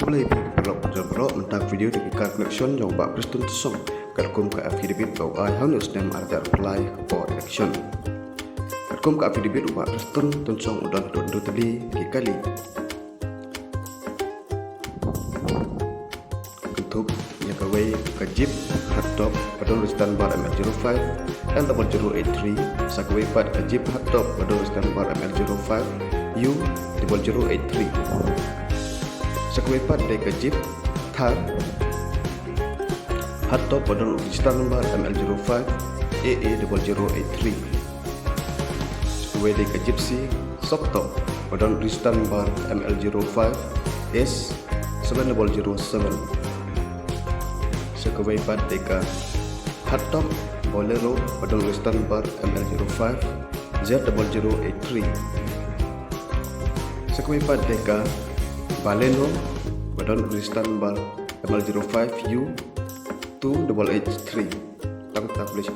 boleh berlok mentang video di car connection yang bak Preston song kalkum ke affidavit bau ai how news name are there apply for election kalkum ke affidavit bak Preston song udah do tadi kali kentub ya kawai ke jeep hardtop pada urusan bar ML05 dan 0083 sakawai pad ke jeep hardtop pada urusan bar ML05 U 0083 sakawai pad ke jeep Thar hardtop pada urusan bar ML05 AA 0083 sakawai ke jeep C Soktop pada urusan bar ML05 S 7007 sakawai pad deka hardtop bolero pada urusan bar ML05 Z0083 sakawai pad deka baleno pada urusan bar ML05 U 2883 tak boleh